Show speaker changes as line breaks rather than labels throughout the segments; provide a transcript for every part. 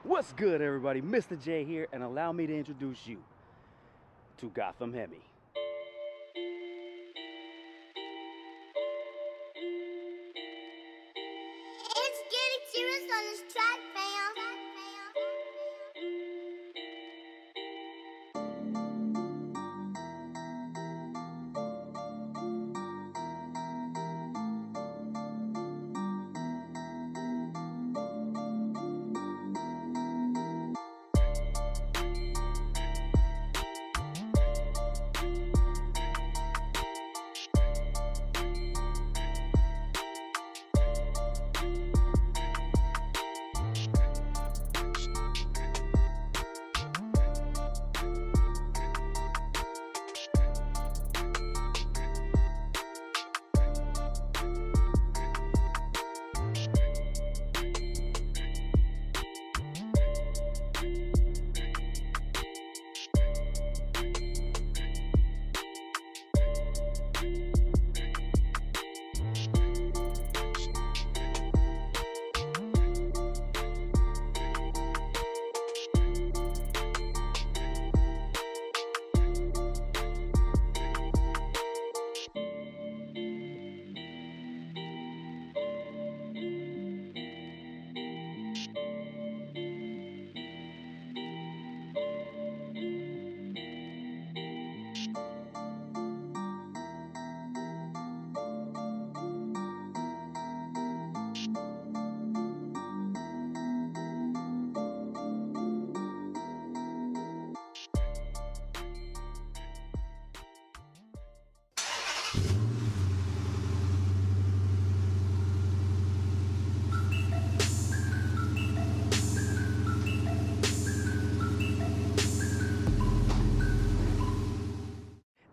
What's good, everybody? Mr. J here, and allow me to introduce you to Gotham Hemi.
It's getting serious on this track, fam.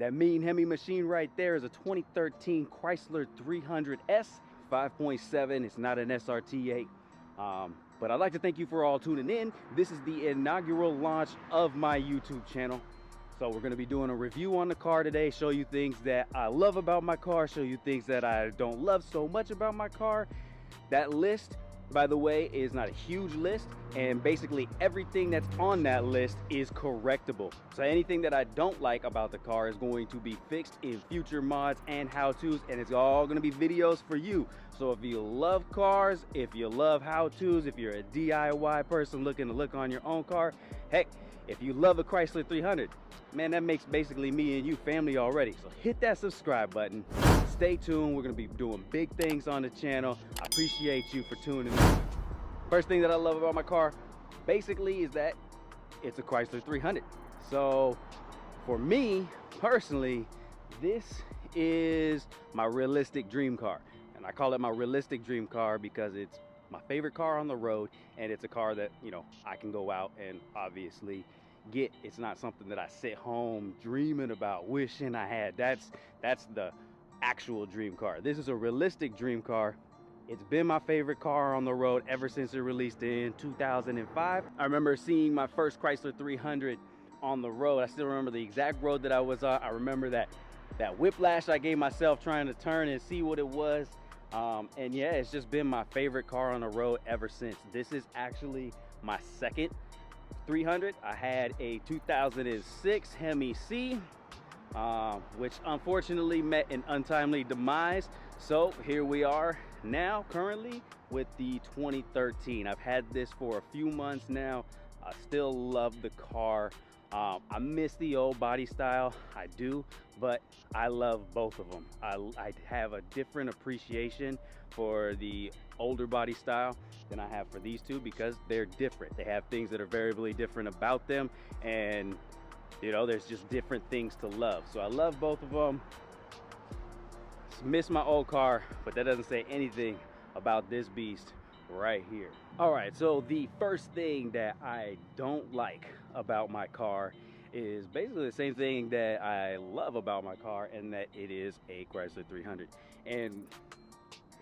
That mean Hemi machine right there is a 2013 Chrysler 300S 5.7. It's not an SRT8. But I'd like to thank you for all tuning in. This is the inaugural launch of my YouTube channel. So we're going to be doing a review on the car today, show you things that I love about my car, show you things that I don't love so much about my car. That list, by the way, is not a huge list, and basically everything that's on that list is correctable. So anything that I don't like about the car is going to be fixed in future mods and how-tos, and it's all going to be videos for you. So if you love cars, if you love how-tos, if you're a DIY person looking to look on your own car, heck, if you love a Chrysler 300, man, that makes basically me and you family already. So hit that subscribe button. Stay tuned. We're going to be doing big things on the channel. I appreciate you for tuning in. First thing that I love about my car basically is that it's a Chrysler 300. So for me personally, this is my realistic dream car. And I call it my realistic dream car because it's my favorite car on the road, and it's a car that, you know, I can go out and obviously get. It's not something that I sit home dreaming about, wishing I had. That's the actual dream car. This is a realistic dream car. It's been my favorite car on the road ever since it released in 2005. I remember seeing my first Chrysler 300 on the road. I still remember the exact road that I was on. I remember that whiplash I gave myself trying to turn and see what it was. And yeah, it's just been my favorite car on the road ever since. This is actually my second 300. I had a 2006 Hemi C, which unfortunately met an untimely demise. So here we are now currently with the 2013. I've had this for a few months now. I still love the car. I miss the old body style, I do, but I love both of them. I have a different appreciation for the older body style than I have for these two because they're different. They have things that are variably different about them, and you know, there's just different things to love. So I love both of them. Miss my old car, but that doesn't say anything about this beast right here. All right, so the first thing that I don't like about my car is basically the same thing that I love about my car, and that it is a Chrysler 300. And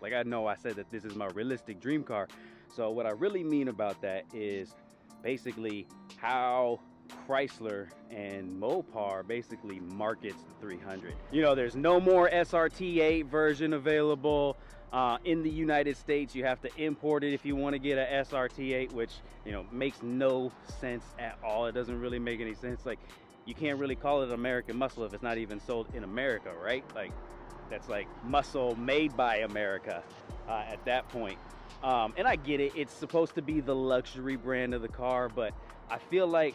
like, I know I said that this is my realistic dream car. So what I really mean about that is basically how Chrysler and Mopar basically markets the 300. You know, there's no more SRT8 version available in the United States. You have to import it if you want to get a SRT8, which, you know, makes no sense at all. It doesn't really make any sense. Like, you can't really call it American muscle if it's not even sold in America, right? Like, that's like muscle made by America at that point. And I get it, it's supposed to be the luxury brand of the car, but I feel like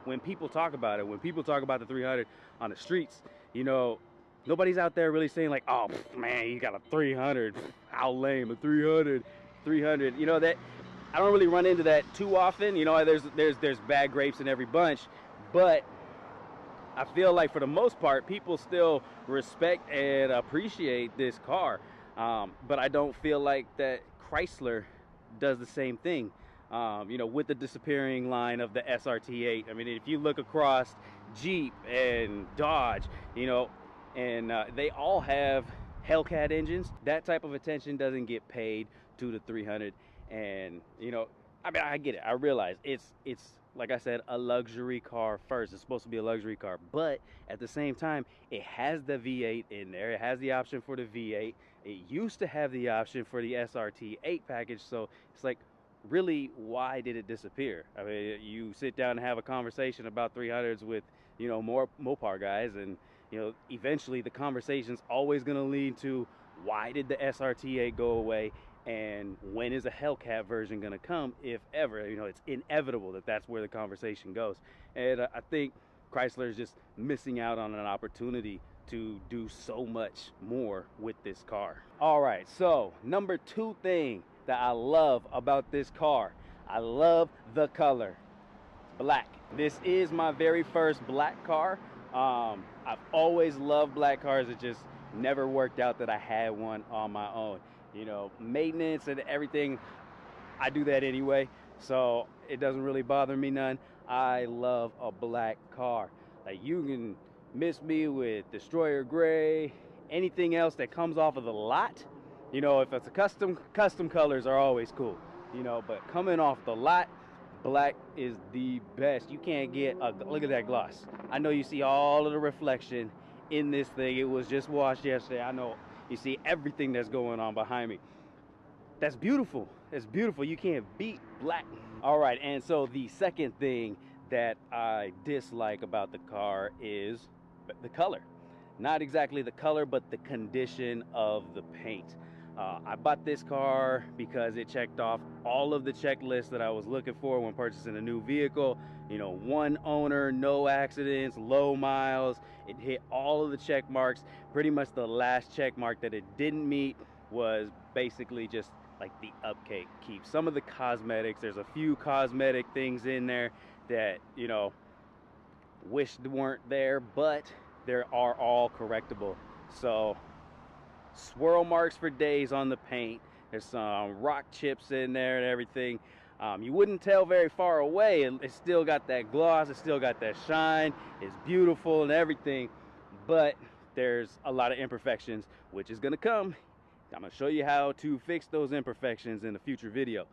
when people talk about it, when people talk about the 300 on the streets, you know, nobody's out there really saying like, oh man, you got a 300, how lame, a 300. You know, that I don't really run into that too often. You know, there's bad grapes in every bunch, but I feel like for the most part, people still respect and appreciate this car. But I don't feel like that Chrysler does the same thing. You know, with the disappearing line of the SRT8. I mean, if you look across Jeep and Dodge, you know, and they all have Hellcat engines. That type of attention doesn't get paid to the 300. And, you know, I mean, I get it. I realize it's like I said, a luxury car first. It's supposed to be a luxury car, but at the same time, it has the V8 in there. It has the option for the V8. It used to have the option for the SRT8 package. So it's like, really, why did it disappear? I mean, you sit down and have a conversation about 300s with, you know, more Mopar guys, and, you know, eventually the conversation's always going to lead to, why did the SRT8 go away? And when is a Hellcat version going to come, if ever? You know, it's inevitable that that's where the conversation goes. And I think Chrysler is just missing out on an opportunity to do so much more with this car. All right, so number 2 thing that I love about this car, I love the color. It's black. This is my very first black car. I've always loved black cars. It just never worked out that I had one on my own. You know, maintenance and everything, I do that anyway, so it doesn't really bother me none. I love a black car. Like, you can miss me with Destroyer Gray, anything else that comes off of the lot. You know, if it's a custom colors are always cool, you know, but coming off the lot, black is the best. You can't get a, look at that gloss. I know you see all of the reflection in this thing. It was just washed yesterday. I know you see everything that's going on behind me. That's beautiful. It's beautiful. You can't beat black. All right, and so the second thing that I dislike about the car is the color. Not exactly the color, but the condition of the paint. I bought this car because it checked off all of the checklists that I was looking for when purchasing a new vehicle. You know, 1 owner, no accidents, low miles. It hit all of the check marks. Pretty much the last check mark that it didn't meet was basically just like the upkeep. Some of the cosmetics, there's a few cosmetic things in there that, you know, wish weren't there, but they are all correctable. So swirl marks for days on the paint. There's some rock chips in there and everything. You wouldn't tell very far away. It's still got that gloss, it's still got that shine, it's beautiful and everything, but there's a lot of imperfections, which is gonna come. I'm gonna show you how to fix those imperfections in a future video.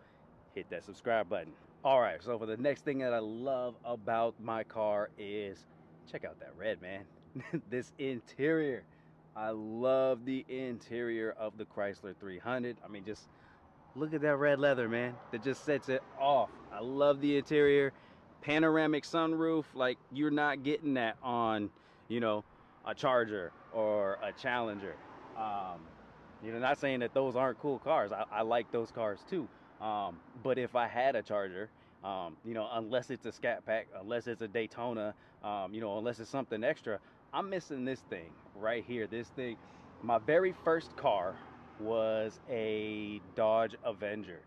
Hit that subscribe button. All right, so for the next thing that I love about my car is, check out that red, man. This interior. I love the interior of the Chrysler 300. I mean, just look at that red leather, man. That just sets it off. I love the interior. Panoramic sunroof, like, you're not getting that on, you know, a Charger or a Challenger. You know, not saying that those aren't cool cars. I like those cars too. But if I had a Charger, you know, unless it's a Scat Pack, unless it's a Daytona, you know, unless it's something extra, I'm missing this thing right here. This thing, my very first car was a Dodge Avenger,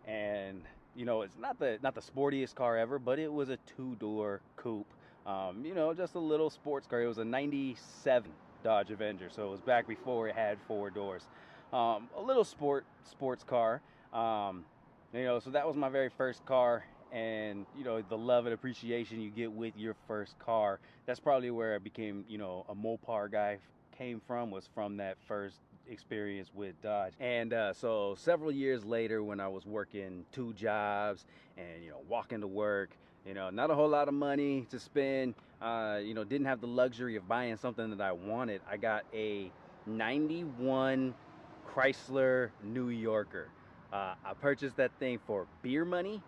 and you know, it's not the sportiest car ever, but it was a 2-door coupe. You know, just a little sports car. It was a '97 Dodge Avenger, so it was back before it had 4 doors. A little sports car. You know, so that was my very first car. And, you know, the love and appreciation you get with your first car, that's probably where I became, you know, a Mopar guy came from, was from that first experience with Dodge. And so several years later, when I was working 2 jobs and, you know, walking to work, you know, not a whole lot of money to spend, you know, didn't have the luxury of buying something that I wanted, I got a 91 Chrysler New Yorker. I purchased that thing for beer money,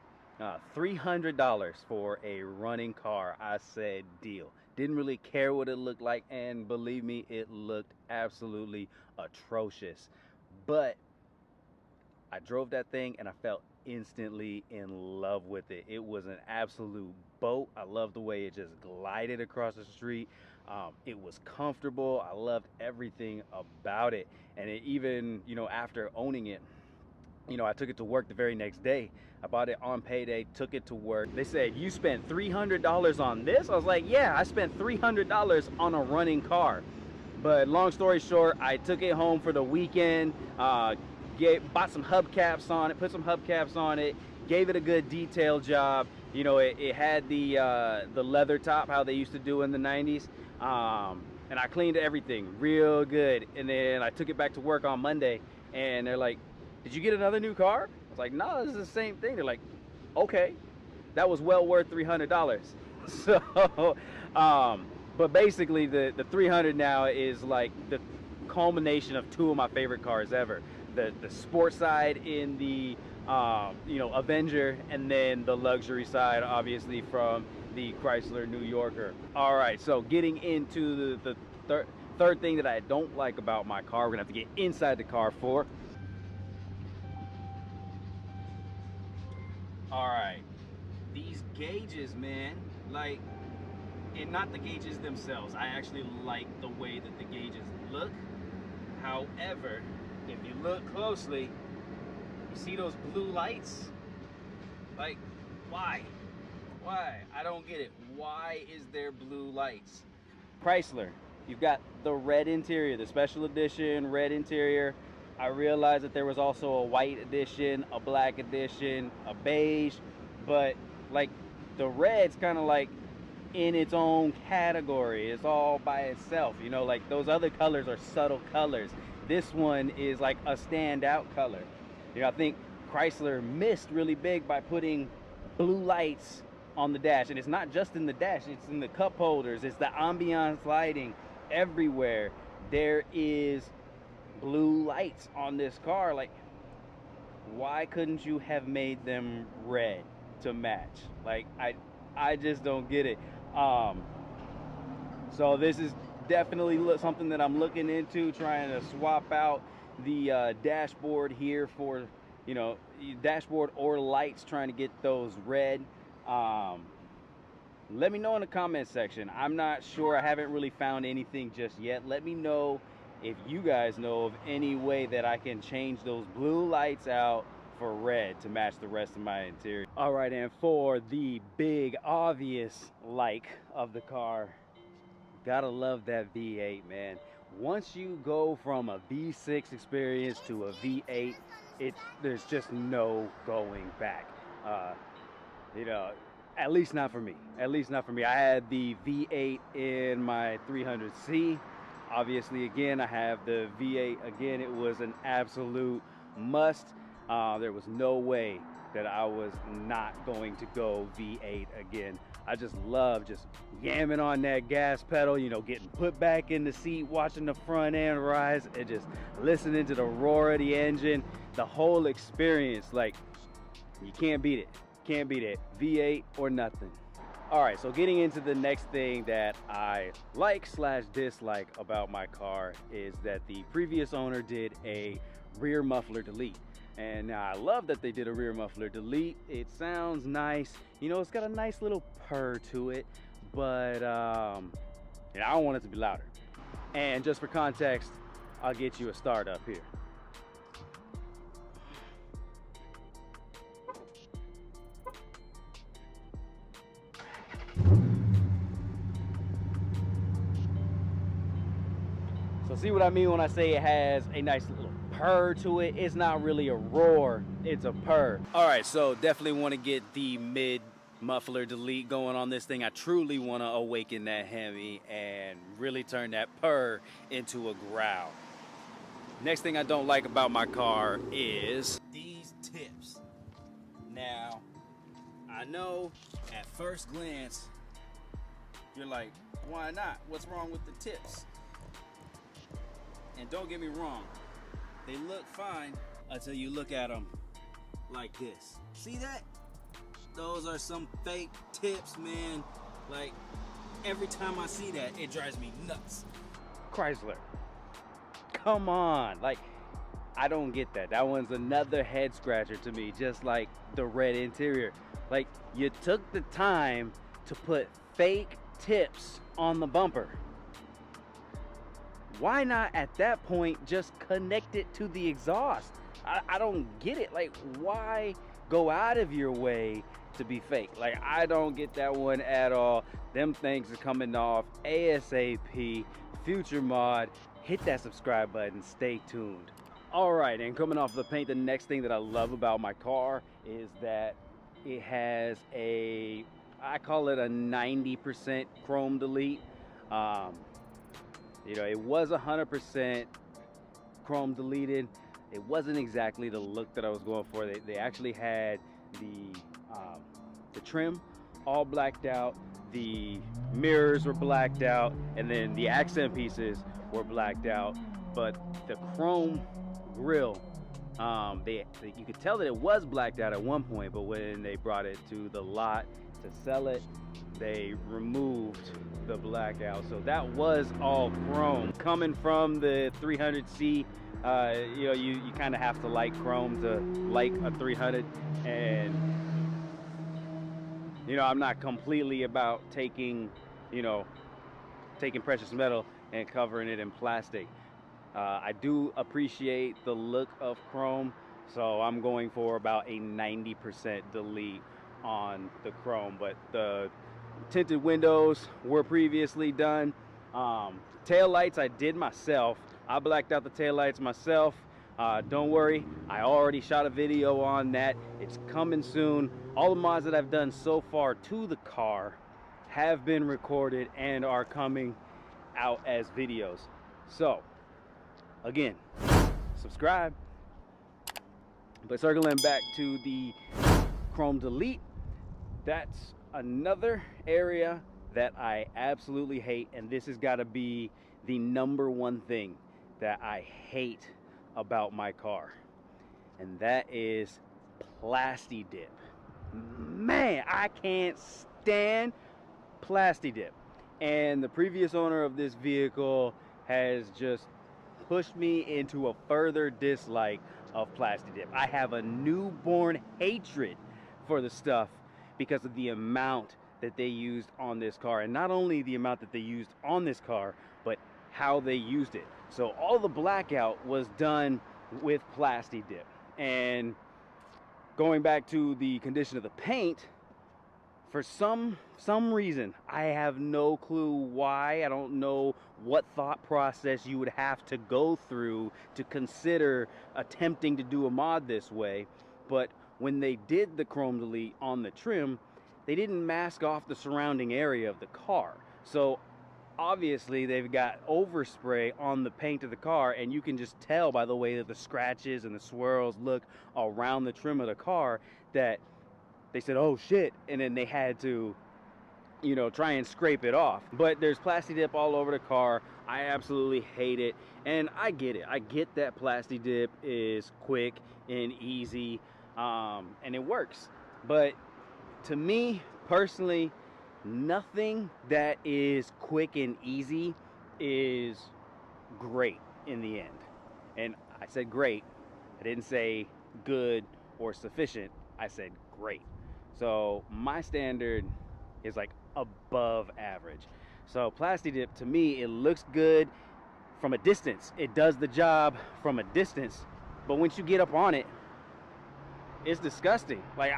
$300 for a running car. I said deal. Didn't really care what it looked like, and believe me, it looked absolutely atrocious. But I drove that thing and I felt instantly in love with it. It was an absolute boat. I loved the way it just glided across the street. It was comfortable. I loved everything about it. And it even, you know, after owning it, you know, I took it to work the very next day. I bought it on payday, took it to work. They said, "You spent $300 on this?" I was like, "Yeah, I spent $300 on a running car." But long story short, I took it home for the weekend, bought some hubcaps on it, put some hubcaps on it, gave it a good detail job. You know, it had the leather top, how they used to do in the 90s. And I cleaned everything real good. And then I took it back to work on Monday, and they're like, "Did you get another new car?" I was like, "No, this is the same thing." They're like, "Okay, that was well worth $300. So, but basically the 300 now is like the culmination of 2 of my favorite cars ever. The sport side in the, you know, Avenger, and then the luxury side, obviously, from the Chrysler New Yorker. All right, so getting into the third thing that I don't like about my car, we're gonna have to get inside the car for. All right, these gauges, man, like, and not the gauges themselves. I actually like the way that the gauges look. However, if you look closely, you see those blue lights? Like, why? Why? I don't get it. Why is there blue lights? Chrysler, you've got the red interior, the special edition red interior. I realized that there was also a white edition, a black edition, a beige, but like the red's kind of like in its own category. It's all by itself, you know, like those other colors are subtle colors. This one is like a standout color. You know, I think Chrysler missed really big by putting blue lights on the dash. And it's not just in the dash, it's in the cup holders, it's the ambiance lighting everywhere. There is blue lights on this car. Like, why couldn't you have made them red to match? Like, I just don't get it. So this is definitely something that I'm looking into, trying to swap out the dashboard here for, you know, dashboard or lights, trying to get those red. Let me know in the comment section. I'm not sure. I haven't really found anything just yet. Let me know if you guys know of any way that I can change those blue lights out for red to match the rest of my interior. All right, and for the big obvious like of the car, gotta love that V8, man. Once you go from a V6 experience to a V8, there's just no going back. You know, at least not for me. At least not for me. I had the V8 in my 300C. Obviously, again, I have the V8 again. It was an absolute must. There was no way that I was not going to go V8 again. I just love just yamming on that gas pedal, you know, getting put back in the seat, watching the front end rise, and just listening to the roar of the engine. The whole experience, like, you can't beat it. Can't beat it. V8 or nothing. All right, so getting into the next thing that I like/dislike about my car is that the previous owner did a rear muffler delete. And now I love that they did a rear muffler delete. It sounds nice. You know, it's got a nice little purr to it, but you know, I don't want it to be louder. And just for context, I'll get you a start up here. So see what I mean when I say it has a nice little purr to it? It's not really a roar, it's a purr. All right, so definitely want to get the mid muffler delete going on this thing. I truly want to awaken that Hemi and really turn that purr into a growl. Next thing I don't like about my car is these tips. Now, I know at first glance, you're like, why not? What's wrong with the tips? And don't get me wrong, they look fine until you look at them like this. See that? Those are some fake tips, man. Like, every time I see that, it drives me nuts. Chrysler, come on. Like, I don't get that. That one's another head scratcher to me, just like the red interior. Like, you took the time to put fake tips on the bumper. Why not at that point just connect it to the exhaust? I don't get it. Like, why go out of your way to be fake? Like, I don't get that one at all. Them things are coming off ASAP. Future Mod, hit that subscribe button, stay tuned. All right, and coming off the paint, the next thing that I love about my car is that it has a, I call it a 90% chrome delete. You know, it was 100% chrome deleted. It wasn't exactly the look that I was going for. They actually had the trim all blacked out, the mirrors were blacked out, and then the accent pieces were blacked out. But the chrome grill, you could tell that it was blacked out at one point, but when they brought it to the lot to sell it, they removed the blackout. So that was all chrome. Coming from the 300C, you know, you kind of have to like chrome to like a 300, and you know, I'm not completely about taking precious metal and covering it in plastic. I do appreciate the look of chrome, so I'm going for about a 90% delete on the chrome. But the tinted windows were previously done. Tail lights I did myself. I blacked out the tail lights myself. Don't worry, I already shot a video on that. It's coming soon. All the mods that I've done so far to the car have been recorded and are coming out as videos. So again, subscribe. But circling back to the chrome delete, that's another area that I absolutely hate, and this has got to be the #1 thing that I hate about my car, and that is Plasti-dip. Man, I can't stand Plasti-dip, and the previous owner of this vehicle has just pushed me into a further dislike of Plasti-dip. I have a newborn hatred for the stuff because of the amount that they used on this car, and not only the amount that they used on this car, but how they used it. So all the blackout was done with Plasti-dip. And going back to the condition of the paint, for some reason, I have no clue why. I don't know what thought process you would have to go through to consider attempting to do a mod this way, but when they did the chrome delete on the trim, they didn't mask off the surrounding area of the car. So obviously they've got overspray on the paint of the car, and you can just tell by the way that the scratches and the swirls look around the trim of the car that they said, oh shit, and then they had to, you know, try and scrape it off. But there's Plasti-dip all over the car. I absolutely hate it, and I get it. I get that Plasti-dip is quick and easy, and it works. But to me personally, nothing that is quick and easy is great in the end. And I said great. I didn't say good or sufficient. I said great. So my standard is like above average. So Plasti-dip, to me, it looks good from a distance. It does the job from a distance. But once you get up on it, it's disgusting. Like,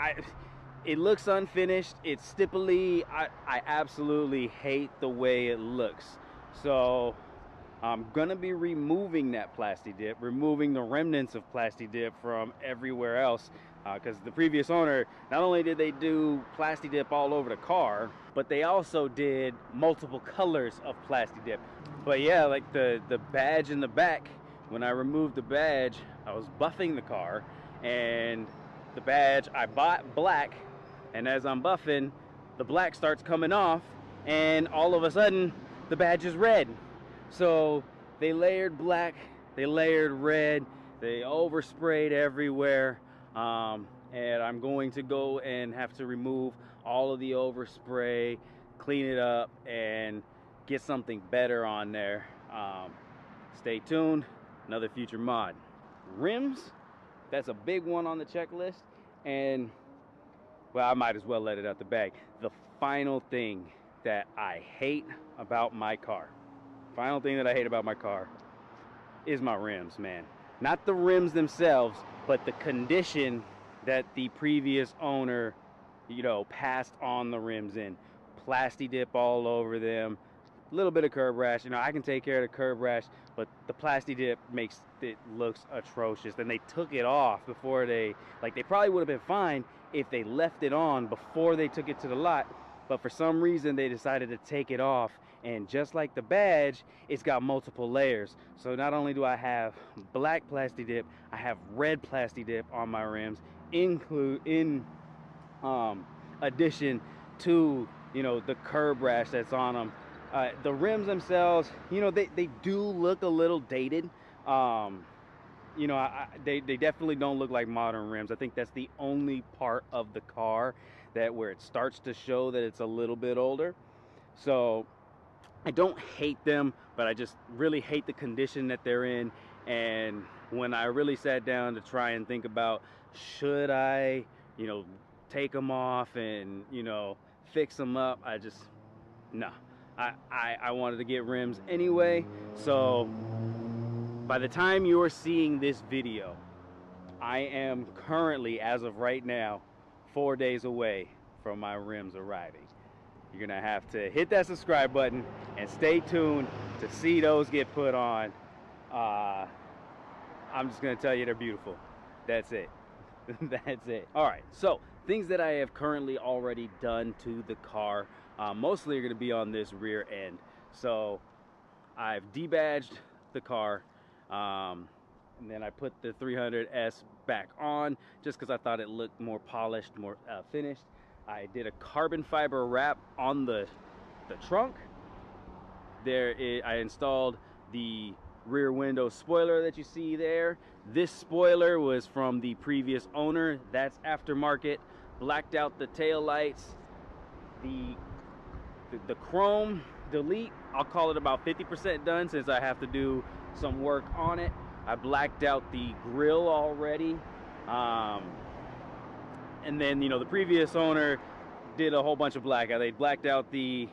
it looks unfinished. It's stipply. I absolutely hate the way it looks. So I'm gonna be removing that Plasti-dip, removing the remnants of Plasti-dip from everywhere else, because the previous owner, not only did they do Plasti-dip all over the car, but they also did multiple colors of Plasti-dip. But yeah, like the badge in the back when I removed the badge, I was buffing the car, and the badge, I bought black, and as I'm buffing, the black starts coming off, and all of a sudden, the badge is red. So they layered black, they layered red, they oversprayed everywhere, and I'm going to go and have to remove all of the overspray, clean it up, and get something better on there. Stay tuned, another future mod. Rims, that's a big one on the checklist, and well, I might as well let it out the bag. The final thing that I hate about my car, is my rims, man. Not the rims themselves, but the condition that the previous owner, you know, passed on the rims in. Plasti-dip all over them, a little bit of curb rash. You know, I can take care of the curb rash, but the Plasti-dip makes it looks atrocious. And they took it off before they probably would have been fine if they left it on before they took it to the lot, but for some reason they decided to take it off. And just like the badge, it's got multiple layers. So not only do I have black Plasti-dip, I have red Plasti-dip on my rims, in addition to, you know, the curb rash that's on them. The rims themselves, you know, they do look a little dated. You know, they definitely don't look like modern rims. I think that's the only part of the car that where it starts to show that it's a little bit older. So I don't hate them, but I just really hate the condition that they're in. And when I really sat down to try and think about, should I, you know, take them off and, you know, fix them up, I just, no. I wanted to get rims anyway. So by the time you're seeing this video, I am currently, as of right now, 4 days away from my rims arriving. You're gonna have to hit that subscribe button and stay tuned to see those get put on. I'm just gonna tell you they're beautiful. That's it. That's it. All right, so things that I have currently already done to the car, mostly are gonna be on this rear end. So I've debadged the car, and then I put the 300S back on just because I thought it looked more polished, more finished. I did a carbon fiber wrap on the trunk. I installed the rear window spoiler that you see there. This spoiler was from the previous owner. That's aftermarket. Blacked out the tail lights. The chrome delete, I'll call it about 50% done since I have to do some work on it. I blacked out the grill already. And then, you know, the previous owner did a whole bunch of blackout. They blacked out the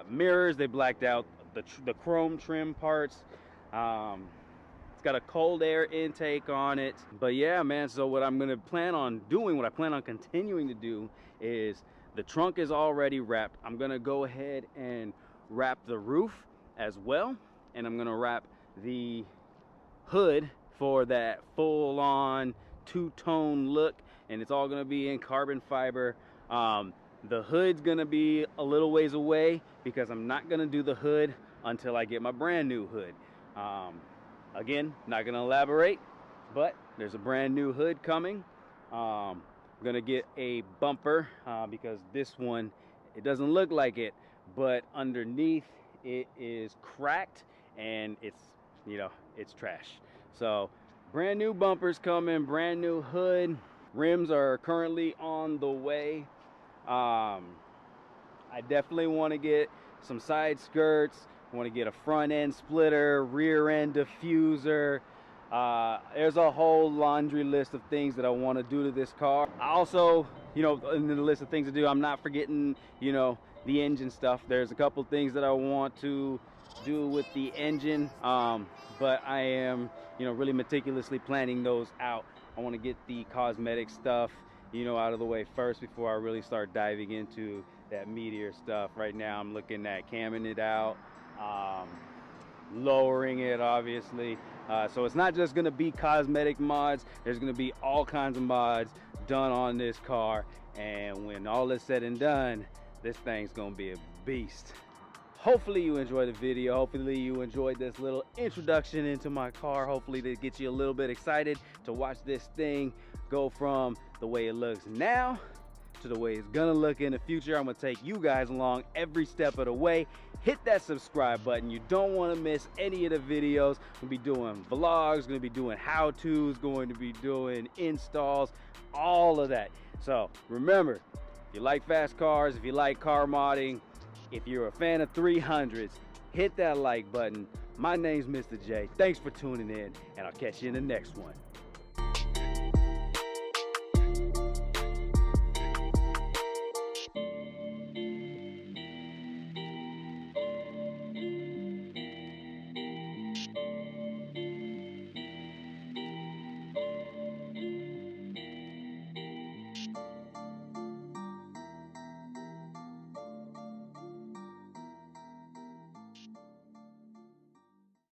mirrors. They blacked out the chrome trim parts. It's got a cold air intake on it. But yeah, man, so what I'm gonna plan on doing, what I plan on continuing to do, is the trunk is already wrapped. I'm gonna go ahead and wrap the roof as well, and I'm gonna wrap the hood for that full-on two-tone look, and it's all gonna be in carbon fiber. The hood's gonna be a little ways away because I'm not gonna do the hood until I get my brand new hood. Again, not gonna elaborate, but there's a brand new hood coming. I'm gonna get a bumper because this one, it doesn't look like it, but underneath it is cracked and it's, you know, it's trash. So brand new bumpers coming, brand new hood. Rims are currently on the way. I definitely want to get some side skirts. I want to get a front end splitter, rear end diffuser. There's a whole laundry list of things that I want to do to this car. I also, you know, in the list of things to do, I'm not forgetting, you know, the engine stuff. There's a couple things that I want to do with the engine, but I am, you know, really meticulously planning those out. I want to get the cosmetic stuff, you know, out of the way first before I really start diving into that meatier stuff. Right now I'm looking at camming it out, lowering it obviously, so it's not just going to be cosmetic mods. There's going to be all kinds of mods done on this car, and when all is said and done, this thing's going to be a beast. hopefully you enjoyed the video. Hopefully you enjoyed this little introduction into my car. Hopefully to get you a little bit excited to watch this thing go from the way it looks now to the way it's gonna look in the future. I'm gonna take you guys along every step of the way. Hit that subscribe button. You don't want to miss any of the videos. We'll be doing vlogs, gonna be doing how-tos, going to be doing installs, all of that. So remember, if you like fast cars, if you like car modding, if you're a fan of 300s, hit that like button. My name's Mr. J. Thanks for tuning in, and I'll catch you in the next one.